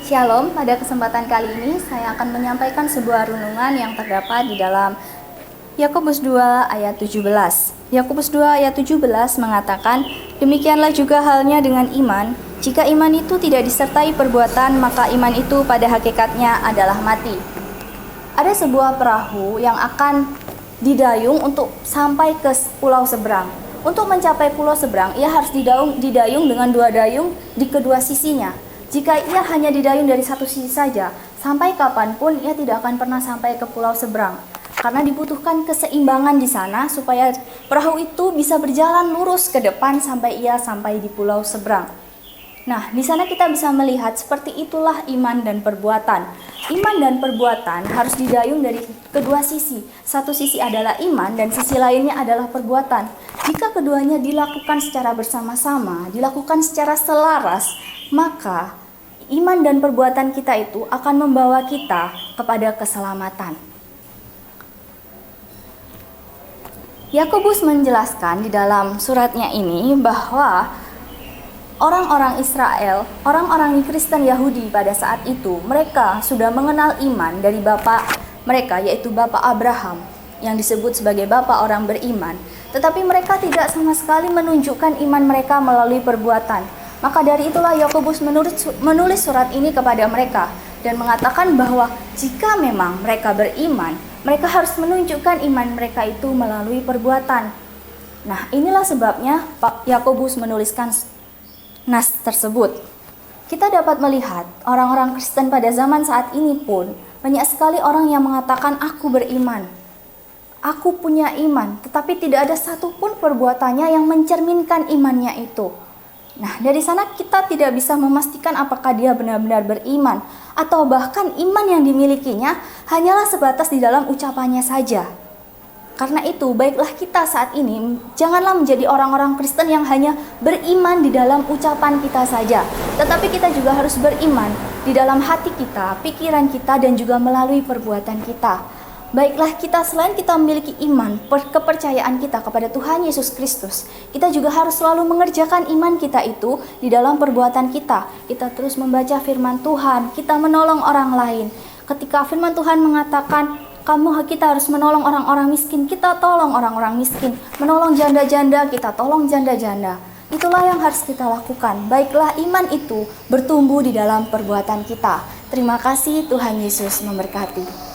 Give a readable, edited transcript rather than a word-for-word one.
Shalom, pada kesempatan kali ini saya akan menyampaikan sebuah renungan yang terdapat di dalam Yakobus 2 ayat 17. Yakobus 2 ayat 17 mengatakan, "Demikianlah juga halnya dengan iman. Jika iman itu tidak disertai perbuatan, maka iman itu pada hakikatnya adalah mati." Ada sebuah perahu yang akan didayung untuk sampai ke pulau seberang. Untuk mencapai pulau seberang, ia harus didayung dengan dua dayung di kedua sisinya. Jika ia hanya didayung dari satu sisi saja, sampai kapanpun ia tidak akan pernah sampai ke pulau seberang. Karena dibutuhkan keseimbangan di sana supaya perahu itu bisa berjalan lurus ke depan sampai ia sampai di pulau seberang. Nah, di sana kita bisa melihat seperti itulah iman dan perbuatan. Iman dan perbuatan harus didayung dari kedua sisi. Satu sisi adalah iman dan sisi lainnya adalah perbuatan. Jika keduanya dilakukan secara bersama-sama, dilakukan secara selaras, maka iman dan perbuatan kita itu akan membawa kita kepada keselamatan. Yakobus menjelaskan di dalam suratnya ini bahwa orang-orang Israel, orang-orang Kristen Yahudi pada saat itu, mereka sudah mengenal iman dari bapak mereka, yaitu Bapak Abraham, yang disebut sebagai bapak orang beriman. Tetapi mereka tidak sama sekali menunjukkan iman mereka melalui perbuatan. Maka dari itulah Yakobus menulis surat ini kepada mereka dan mengatakan bahwa jika memang mereka beriman, mereka harus menunjukkan iman mereka itu melalui perbuatan. Nah, inilah sebabnya Yakobus menuliskan nas tersebut. Kita dapat melihat orang-orang Kristen pada zaman saat ini pun banyak sekali orang yang mengatakan aku beriman, aku punya iman, tetapi tidak ada satupun perbuatannya yang mencerminkan imannya itu. Nah, dari sana kita tidak bisa memastikan apakah dia benar-benar beriman atau bahkan iman yang dimilikinya hanyalah sebatas di dalam ucapannya saja. Karena itu, baiklah kita saat ini janganlah menjadi orang-orang Kristen yang hanya beriman di dalam ucapan kita saja, tetapi kita juga harus beriman di dalam hati kita, pikiran kita, dan juga melalui perbuatan kita. Baiklah kita, selain kita memiliki iman, kepercayaan kita kepada Tuhan Yesus Kristus, kita juga harus selalu mengerjakan iman kita itu di dalam perbuatan kita. Kita terus membaca firman Tuhan, kita menolong orang lain. Ketika firman Tuhan mengatakan, kita harus menolong orang-orang miskin, kita tolong orang-orang miskin. Menolong janda-janda, kita tolong janda-janda. Itulah yang harus kita lakukan. Baiklah iman itu bertumbuh di dalam perbuatan kita. Terima kasih, Tuhan Yesus memberkati.